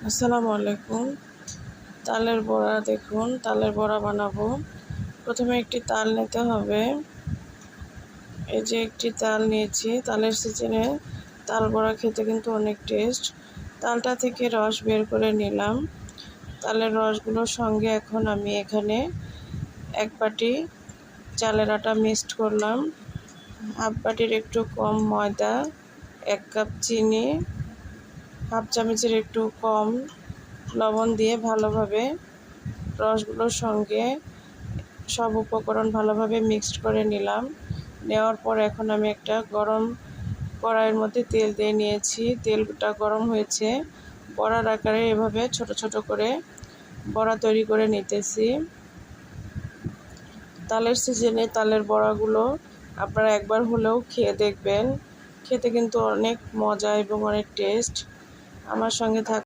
আসসালামু আলাইকুম। তালের বড়া দেখুন, তালের বড়া বানাবো। প্রথমে একটি তাল নিতে হবে। এই যে একটি তাল নিয়েছি। তালের সিজনে তাল বড়া খেতে কিন্তু অনেক টেস্ট। তালটা থেকে রস বের করে নিলাম। তালের রসগুলোর সঙ্গে এখন আমি এখানে 1 বাটি চালের আটা মিক্সড করলাম, হাফ বাটির একটু কম ময়দা, 1 কাপ চিনি, হাফ চামচের একটু কম লবণ দিয়ে ভালোভাবে রসগুলোর সঙ্গে সব উপকরণ ভালোভাবে মিক্সড করে নিলাম। নেওয়ার পর এখন আমি একটা গরম কড়াইয়ের মধ্যে তেল দিয়ে নিয়েছি। তেলটা গরম হয়েছে। বড়ার আকারে এভাবে ছোট ছোট করে বড়া তৈরি করে নিতেছি। তালের সিজনে তালের বড়াগুলো আপনারা একবার হলেও খেয়ে দেখবেন। খেতে কিন্তু অনেক মজা এবং অনেক টেস্ট। আমার সঙ্গে থাক